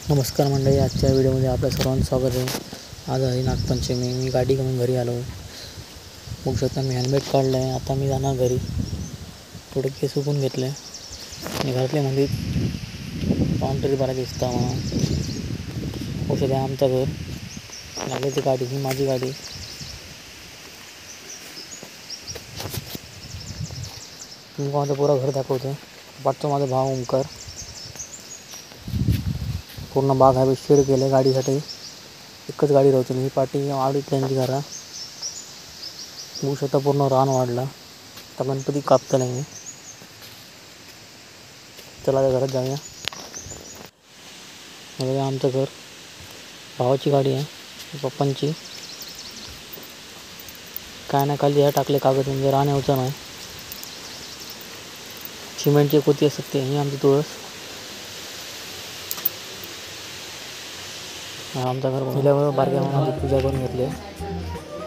नमस्कार मंडळी, आजच्या व्हिडिओमध्ये आपल्या सर्वांचं स्वागत आहे. आज आहे नागपंचमी. मी गाडी घेऊन घरी आलो. बघू शकता मी हेल्मेट काढलं आहे. आता मी जाणार घरी. थोडे केस सुकून घेतले आणि घरातले म्हणजे पाऊंटरी बरा दिसता मला. बघू शकता आमचं घर लागेल. गाडी ही माझी गाडी. मी माझं पुरा घर दाखवतो. वाटतो माझा भाव ओंकार. पूर्ण बाग आहे, शेड केलं गाडीसाठी. एकच गाडी राहतो. ही पाठी आवडीत त्यांची घरा. बघू शकता पूर्ण रान वाढला. आता गणपती कापता नाही. चला घरात जाऊया. बघा आमचं घर. भावाची गाडी आहे, पप्पांची. काय ना खाली ह्या टाकले कागद म्हणजे रान यायचं नाही. सिमेंटची कोती असते ते. ही आमची तुळस. आमचा घर पहिल्यावर बारक्या मामाची पूजा करून घेतली.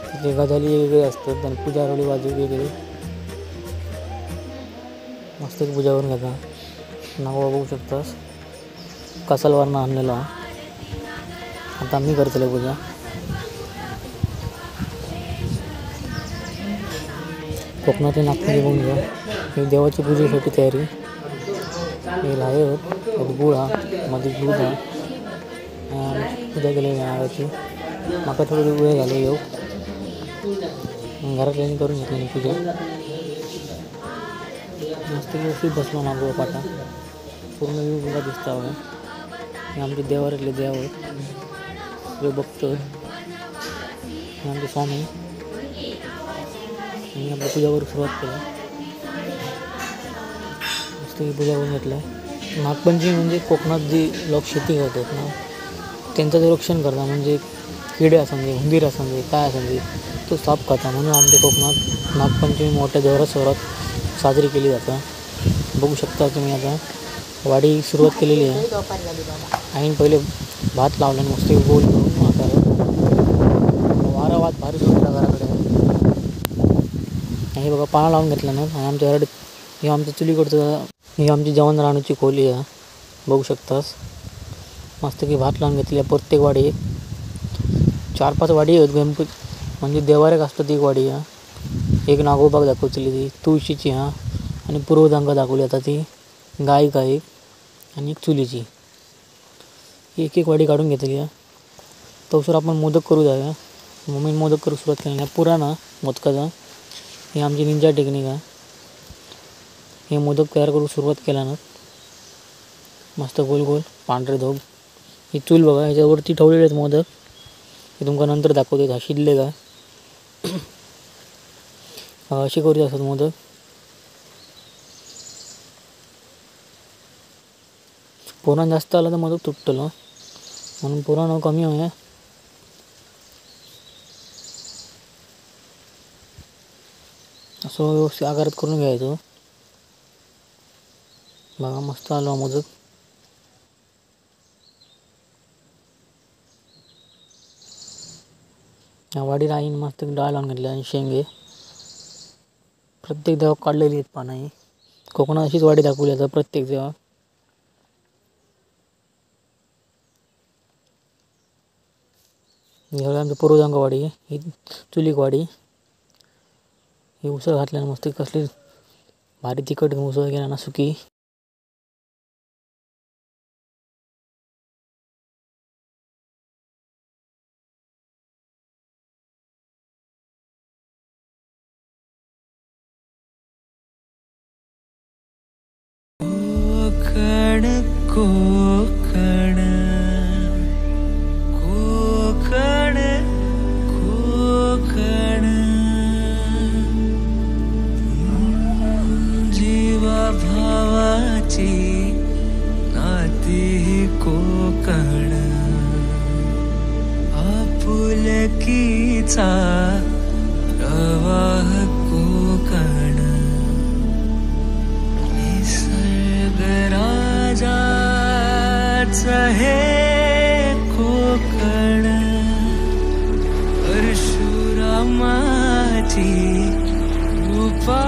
तिथे गजाली वेगळी असतात आणि पूजा रोली बाजू वेगळी. मस्त पूजा करून घेता. नाव बघू शकतास. कसालवरनं आणलेला. आता मी करतले पूजा. कोकणातील नागपंचमी बघून घ्या. ही देवाची पूजेसाठी तयारी. हे लाहे गुळ हा मध्ये दूध हा. पूजा केली नावाची. माका थोडी वेळ झाली येऊ. घरातल्यानी करून घेतली पूजा. मस्त व्यवस्थित बसलो ना गोवा पाटा. पूर्ण व्यू मला दिसता हवं. हे आमचे देवारातले देव जे बघतो. हे आमचे स्वामी. आणि आपल्या पूजावर सुरुवात केली. मस्त पूजा करून घेतलं. नागपंचमी म्हणजे कोकणात जी लोक शेती करतात ना, त्यांचं जे रक्षण करतात. म्हणजे किडे असंदे, उंदीर असंदे, काय असंदे, तो साफ करता. म्हणून आमच्या कोकणात नागपंचमी मोठ्या जोरात साजरी केली जातं. बघू शकता तुम्ही. आता वाडी सुरुवात केलेली आहे. आईन पहिले भात लावला. मस्त गोल आकार. वारा भात भारी सुटला घराकडे. हे बघा पाळा लावून घेतला ना. आणि आमच्या घरात हे आमच्या चुलीकडचं ही आमची जेवण राहण्याची खोली आहे. बघू शकतास. मस्त की भात लावून घेतली. प्रत्येक वाडी 4-5 वाडी आहेत. गणपती म्हणजे देवारेक असतात. एक वाडी आहे. एक नागोबाग दाखवली ती तुळशीची हा. आणि पूर्वदांगा दाखवली आता ती गायिका एक. आणि एक चुलीची. एक वाडी काढून घेतली आहे. तवसर आपण मोदक करू जाऊया. मम्मी मोदक करू सुरुवात केली नाही. पुराणा मोदकाचा. ही आमची निंजा टेक्निक आहे. हे मोदक तयार करू सुरुवात केला ना. मस्त गोल गोल पांढरे धोग. ही चूल बघा. ह्याच्यावरती ठेवलेले आहेत मोदक. हे तुमका नंतर दाखवते. हा शिजले का अशी करूया असतात मोदक. पुराण जास्त आलं तर मोदक तुटलं. म्हणून पुराण कमी आहे. असं व्यवस्थित आकारात करून घ्यायचं. बघा मस्त आलो मोदक. वाडीला आईन मस्त डाळ लावून घेतली. आणि शेंगे प्रत्येक देवा काढलेली आहेत पानं. कोकणात अशीच वाडी दाखवली आता प्रत्येक देवा. आमची पूर्वजांग वाडी. ही चुलीक वाडी. ही उसळ घातल्यानं मस्त कसली भारी तिखट उसळ गेला ना सुकी. कोकण कोकण कोकण जीवा भावाची नाती कोकण आपुलकीचा प्रवाह कोकण निसर्गराजाच हे कोकण परशुरामाची रूपा